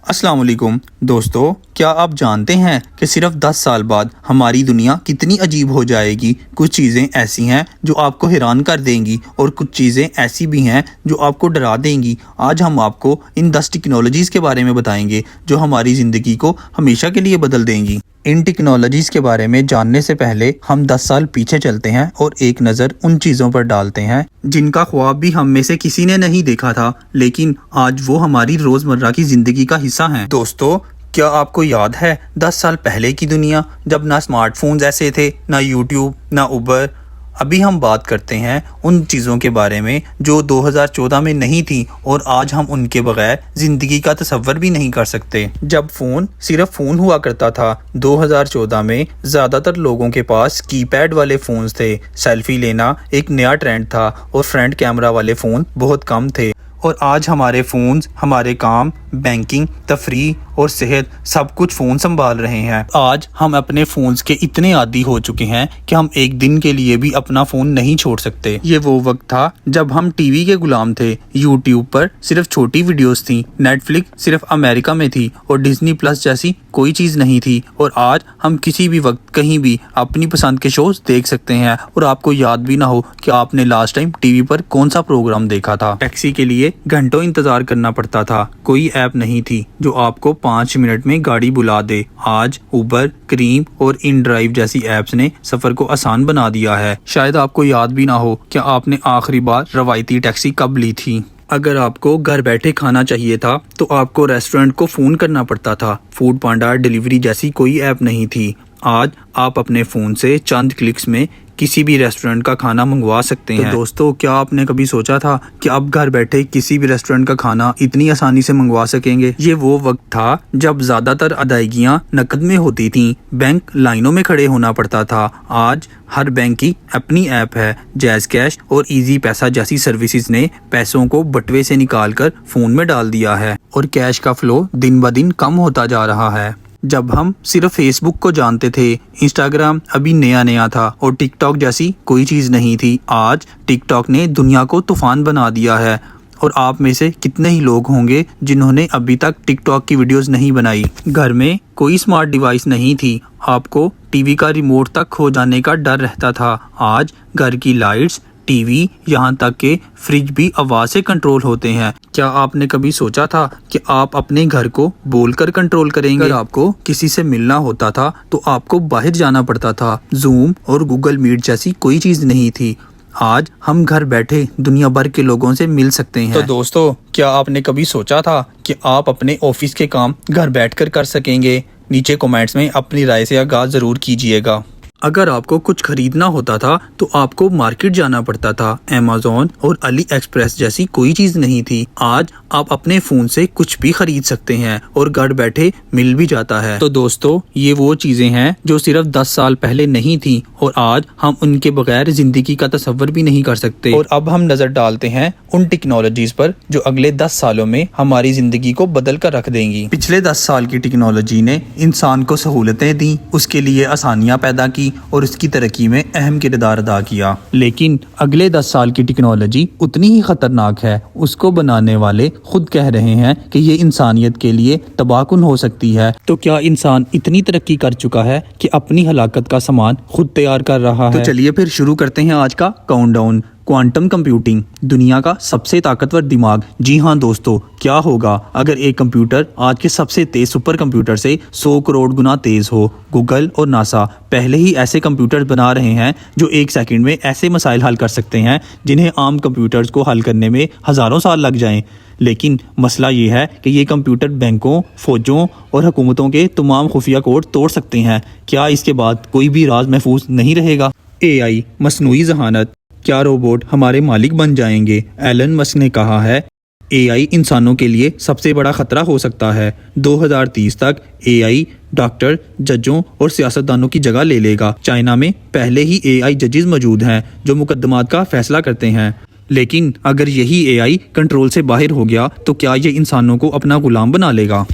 अस्सलाम वालेकुम दोस्तों, क्या आप जानते हैं कि सिर्फ 10 साल बाद हमारी दुनिया कितनी अजीब हो जाएगी। कुछ चीज़ें ऐसी हैं जो आपको हैरान कर देंगी और कुछ चीज़ें ऐसी भी हैं जो आपको डरा देंगी। आज हम आपको इन 10 टेक्नोलॉजीज़ के बारे में बताएंगे जो हमारी ज़िंदगी को हमेशा के लिए बदल देंगी। इन टेक्नोलॉजीज़ के बारे में जानने से पहले हम 10 साल पीछे चलते हैं और एक नज़र उन चीज़ों पर डालते हैं जिनका ख्वाब भी हम में से किसी ने नहीं देखा था, लेकिन आज वो हमारी रोज़मर्रा की ज़िंदगी का हिस्सा हैं। दोस्तों, क्या आपको याद है 10 साल पहले की दुनिया, जब ना स्मार्टफोन्स ऐसे थे, ना यूट्यूब, ना उबर। अभी हम बात करते हैं उन चीज़ों के बारे में जो 2014 में नहीं थी और आज हम उनके बगैर ज़िंदगी का तसव्वुर भी नहीं कर सकते। जब फ़ोन सिर्फ फ़ोन हुआ करता था, 2014 में ज़्यादातर लोगों के पास कीपैड वाले फ़ोन्स थे। सेल्फी लेना एक नया ट्रेंड था और फ्रंट कैमरा वाले फ़ोन बहुत कम थे। और आज हमारे फ़ोन्स हमारे काम, बैंकिंग, तफरीह और सेहत सब कुछ फ़ोन संभाल रहे हैं। आज हम अपने फ़ोन्स के इतने आदी हो चुके हैं कि हम एक दिन के लिए भी अपना फ़ोन नहीं छोड़ सकते। ये वो वक्त था जब हम टीवी के गुलाम थे। यूट्यूब पर सिर्फ छोटी वीडियोस थी, नेटफ्लिक्स सिर्फ अमेरिका में थी और डिज्नी प्लस जैसी कोई चीज़ नहीं थी। और आज हम किसी भी वक्त कहीं भी अपनी पसंद के शोज देख सकते हैं और आपको याद भी ना हो कि आपने लास्ट टाइम टीवी पर कौन सा प्रोग्राम देखा था। टैक्सी के लिए घंटों इंतजार करना पड़ता था, कोई ऐप नहीं थी जो आपको 5 मिनट में गाड़ी बुला दे। आज उबर, क्रीम और इन ड्राइव जैसी ऐप्स ने सफर को आसान बना दिया है। शायद आपको याद भी ना हो कि आपने आखिरी बार रवायती टैक्सी कब ली थी। अगर आपको घर बैठे खाना चाहिए था तो आपको रेस्टोरेंट को फ़ोन करना पड़ता था। फूड पांडा, डिलीवरी जैसी कोई ऐप नहीं थी। आज आप अपने फ़ोन से चंद क्लिक्स में किसी भी रेस्टोरेंट का खाना मंगवा सकते हैं। तो दोस्तों, क्या आपने कभी सोचा था कि आप घर बैठे किसी भी रेस्टोरेंट का खाना इतनी आसानी से मंगवा सकेंगे? ये वो वक्त था जब ज्यादातर अदायगियां नकद में होती थीं, बैंक लाइनों में खड़े होना पड़ता था। आज हर बैंक की अपनी ऐप है। जैज कैश और इजी पैसा जैसी सर्विसेज ने पैसों को बटुए से निकाल कर फोन में डाल दिया है और कैश का फ्लो दिन ब दिन कम होता जा रहा है। जब हम सिर्फ फेसबुक को जानते थे, इंस्टाग्राम अभी नया नया था और टिकटॉक जैसी कोई चीज़ नहीं थी, आज टिकटॉक ने दुनिया को तूफान बना दिया है। और आप में से कितने ही लोग होंगे जिन्होंने अभी तक टिकटॉक की वीडियोस नहीं बनाई। घर में कोई स्मार्ट डिवाइस नहीं थी, आपको टीवी का रिमोट तक खो जाने का डर रहता था। आज घर की लाइट्स, टीवी, यहाँ तक के फ्रिज भी आवाज़ से कंट्रोल होते हैं। क्या आपने कभी सोचा था कि आप अपने घर को बोलकर कंट्रोल करेंगे? अगर आपको किसी से मिलना होता था तो आपको बाहर जाना पड़ता था। जूम और गूगल मीट जैसी कोई चीज़ नहीं थी। आज हम घर बैठे दुनिया भर के लोगों से मिल सकते हैं। तो दोस्तों, क्या आपने कभी सोचा था कि आप अपने ऑफिस के काम घर बैठकर कर सकेंगे? नीचे कमेंट्स में अपनी राय से आगाज़ ज़रूर कीजिएगा। अगर आपको कुछ खरीदना होता था तो आपको मार्केट जाना पड़ता था। अमेज़न और अली एक्सप्रेस जैसी कोई चीज़ नहीं थी। आज आप अपने फ़ोन से कुछ भी खरीद सकते हैं और घर बैठे मिल भी जाता है। तो दोस्तों, ये वो चीज़ें हैं जो सिर्फ 10 साल पहले नहीं थी और आज हम उनके बगैर ज़िंदगी का तसव्वुर भी नहीं कर सकते। और अब हम नज़र डालते हैं उन टेक्नोलॉजीज़ पर जो अगले 10 सालों में हमारी ज़िंदगी को बदल कर रख देंगी। पिछले 10 साल की टेक्नोलॉजी ने इंसान को सहूलतें दी, उसके लिए आसानियाँ पैदा की और उसकी तरक्की में अहम किरदार अदा किया। लेकिन अगले 10 साल की टेक्नोलॉजी उतनी ही खतरनाक है। उसको बनाने वाले खुद कह रहे हैं कि ये इंसानियत के लिए तबाहकुन हो सकती है। तो क्या इंसान इतनी तरक्की कर चुका है कि अपनी हलाकत का सामान खुद तैयार कर रहा है? तो चलिए फिर शुरू करते हैं आज का काउंटडाउन। क्वांटम कंप्यूटिंग, दुनिया का सबसे ताकतवर दिमाग। जी हाँ दोस्तों, क्या होगा अगर एक कंप्यूटर आज के सबसे तेज सुपर कंप्यूटर से 100 करोड़ गुना तेज हो? गूगल और नासा पहले ही ऐसे कंप्यूटर बना रहे हैं जो 1 सेकंड में ऐसे मसाइल हल कर सकते हैं जिन्हें आम कंप्यूटर्स को हल करने में हज़ारों साल लग जाएं। लेकिन मसला ये है कि ये कंप्यूटर बैंकों, फौजों और हुकूमतों के तमाम खुफिया कोड तोड़ सकते हैं। क्या इसके बाद कोई भी राज महफूज नहीं रहेगा? AI, मसनूई ज़हानत, क्या रोबोट हमारे मालिक बन जाएंगे? एलन मस्क ने कहा है AI इंसानों के लिए सबसे बड़ा खतरा हो सकता है। 2030 तक AI डॉक्टर, जजों और सियासतदानों की जगह ले लेगा। चाइना में पहले ही AI जजेस मौजूद हैं जो मुकदमात का फैसला करते हैं। लेकिन अगर यही AI कंट्रोल से बाहर हो गया तो क्या ये इंसानों को अपना गुलाम बना लेगा?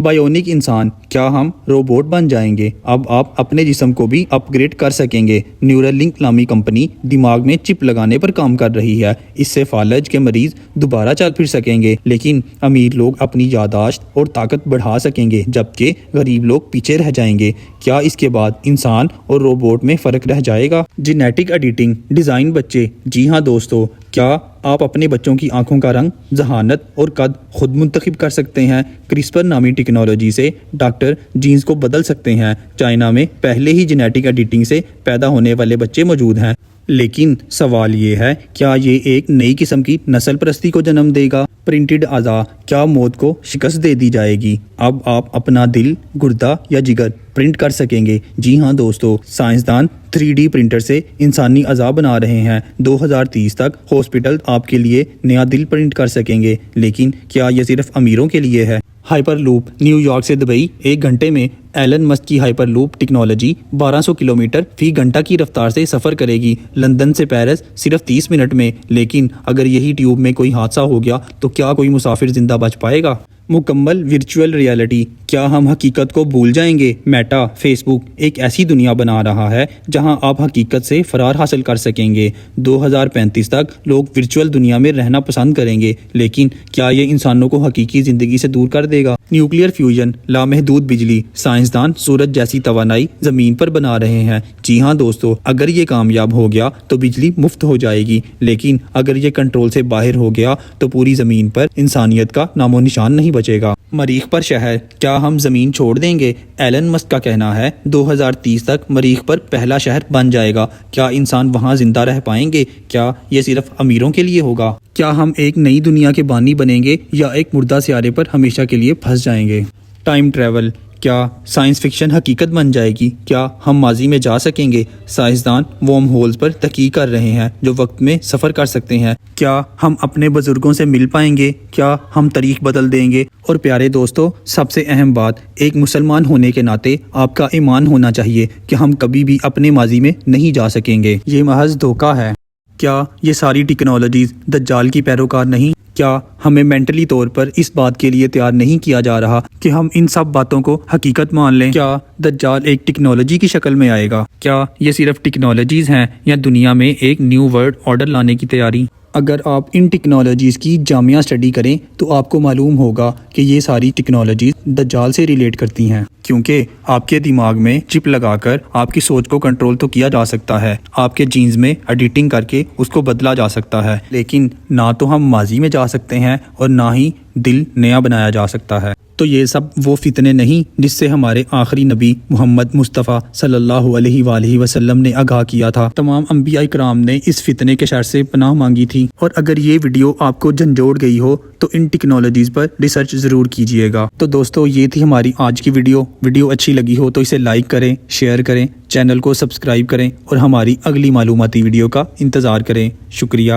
बायोनिक इंसान, کیا ہم روبوٹ بن جائیں گے؟ اب آپ اپنے جسم کو بھی اپ گریڈ کر سکیں گے۔ نیورل لنک نامی کمپنی دماغ میں چپ لگانے پر کام کر رہی ہے۔ اس سے فالج کے مریض دوبارہ چل پھر سکیں گے، لیکن امیر لوگ اپنی یادداشت اور طاقت بڑھا سکیں گے، جبکہ غریب لوگ پیچھے رہ جائیں گے۔ کیا اس کے بعد انسان اور روبوٹ میں فرق رہ جائے گا؟ جینیٹک ایڈیٹنگ ڈیزائن بچے۔ جی ہاں دوستو، کیا آپ اپنے بچوں کی آنکھوں کا رنگ، ذہانت اور قد خود منتخب کر سکتے ہیں؟ کرسپر نامی ٹیکنالوجی سے ڈاکٹر جینز کو بدل سکتے ہیں۔ چائنا میں پہلے ہی جینیٹک ایڈیٹنگ سے پیدا ہونے والے بچے موجود ہیں، لیکن سوال یہ ہے، کیا یہ ایک نئی قسم کی نسل پرستی کو جنم دے گا؟ پرنٹڈ اعضاء، کیا موت کو شکست دے دی جائے گی؟ اب آپ اپنا دل، گردہ یا جگر پرنٹ کر سکیں گے۔ جی ہاں دوستو، سائنسدان 3D پرنٹر سے انسانی اعضاء بنا رہے ہیں۔ 2030 تک ہاسپٹل آپ کے لیے نیا دل پرنٹ کر سکیں گے، لیکن کیا یہ صرف امیروں کے لیے ہے؟ ہائپر لوپ، نیو یارک سے دبئی 1 گھنٹے میں ایلن مسک کی ہائپر لوپ ٹیکنالوجی 1200 کلومیٹر فی گھنٹہ کی رفتار سے سفر کرے گی، لندن سے پیرس صرف 30 منٹ میں۔ لیکن اگر یہی ٹیوب میں کوئی حادثہ ہو گیا تو کیا کوئی مسافر زندہ بچ پائے گا؟ مکمل ورچوئل ریالٹی، کیا ہم حقیقت کو بھول جائیں گے؟ میٹا، فیس بک ایک ایسی دنیا بنا رہا ہے جہاں آپ حقیقت سے فرار حاصل کر سکیں گے۔ 2035 تک لوگ ورچوئل دنیا میں رہنا پسند کریں گے، لیکن کیا یہ انسانوں کو حقیقی زندگی سے دور کر دے گا؟ نیوکلیئر فیوژن، لامحدود بجلی، سائنسدان سورج جیسی توانائی زمین پر بنا رہے ہیں۔ جی ہاں دوستو، اگر یہ کامیاب ہو گیا تو بجلی مفت ہو جائے گی، لیکن اگر یہ کنٹرول سے باہر ہو گیا تو پوری زمین پر انسانیت کا نام و نشان نہیں بچے گا۔ مریخ پر شہر، کیا ہم زمین چھوڑ دیں گے؟ ایلن مسک کا کہنا ہے 2030 تک مریخ پر پہلا شہر بن جائے گا۔ کیا انسان وہاں زندہ رہ پائیں گے؟ کیا یہ صرف امیروں کے لیے ہوگا؟ کیا ہم ایک نئی دنیا کے بانی بنیں گے یا ایک مردہ سیارے پر ہمیشہ کے لیے پھنس جائیں گے؟ ٹائم ٹریول، کیا سائنس فکشن حقیقت بن جائے گی؟ کیا ہم ماضی میں جا سکیں گے؟ سائنسدان ورم ہولز پر تحقیق کر رہے ہیں جو وقت میں سفر کر سکتے ہیں۔ کیا ہم اپنے بزرگوں سے مل پائیں گے؟ کیا ہم تاریخ بدل دیں گے؟ اور پیارے دوستو، سب سے اہم بات، ایک مسلمان ہونے کے ناطے آپ کا ایمان ہونا چاہیے کہ ہم کبھی بھی اپنے ماضی میں نہیں جا سکیں گے۔ یہ محض دھوکہ ہے۔ کیا یہ ساری ٹیکنالوجیز دجال کی پیروکار نہیں؟ کیا ہمیں مینٹلی طور پر اس بات کے لیے تیار نہیں کیا جا رہا کہ ہم ان سب باتوں کو حقیقت مان لیں؟ کیا دجال ایک ٹیکنالوجی کی شکل میں آئے گا؟ کیا یہ صرف ٹیکنالوجیز ہیں یا دنیا میں ایک نیو ورلڈ آرڈر لانے کی تیاری؟ اگر آپ ان ٹیکنالوجیز کی جامعہ اسٹڈی کریں تو آپ کو معلوم ہوگا کہ یہ ساری ٹیکنالوجیز دجال سے ریلیٹ کرتی ہیں، کیونکہ آپ کے دماغ میں چپ لگا کر آپ کی سوچ کو کنٹرول تو کیا جا سکتا ہے، آپ کے جینز میں ایڈیٹنگ کر کے اس کو بدلا جا سکتا ہے، لیکن نہ تو ہم ماضی میں جا سکتے ہیں اور نہ ہی دل نیا بنایا جا سکتا ہے۔ تو یہ سب وہ فتنے نہیں جس سے ہمارے آخری نبی محمد مصطفیٰ صلی اللہ علیہ وآلہ وسلم نے آگاہ کیا تھا۔ تمام انبیاء کرام نے اس فتنے کے شر سے پناہ مانگی تھی۔ اور اگر یہ ویڈیو آپ کو جھنجھوڑ گئی ہو تو ان ٹیکنالوجیز پر ریسرچ ضرور کیجیے گا۔ تو دوستو، یہ تھی ہماری آج کی ویڈیو اچھی لگی ہو تو اسے لائک کریں، شیئر کریں، چینل کو سبسکرائب کریں اور ہماری اگلی معلوماتی ویڈیو کا انتظار کریں۔ شکریہ۔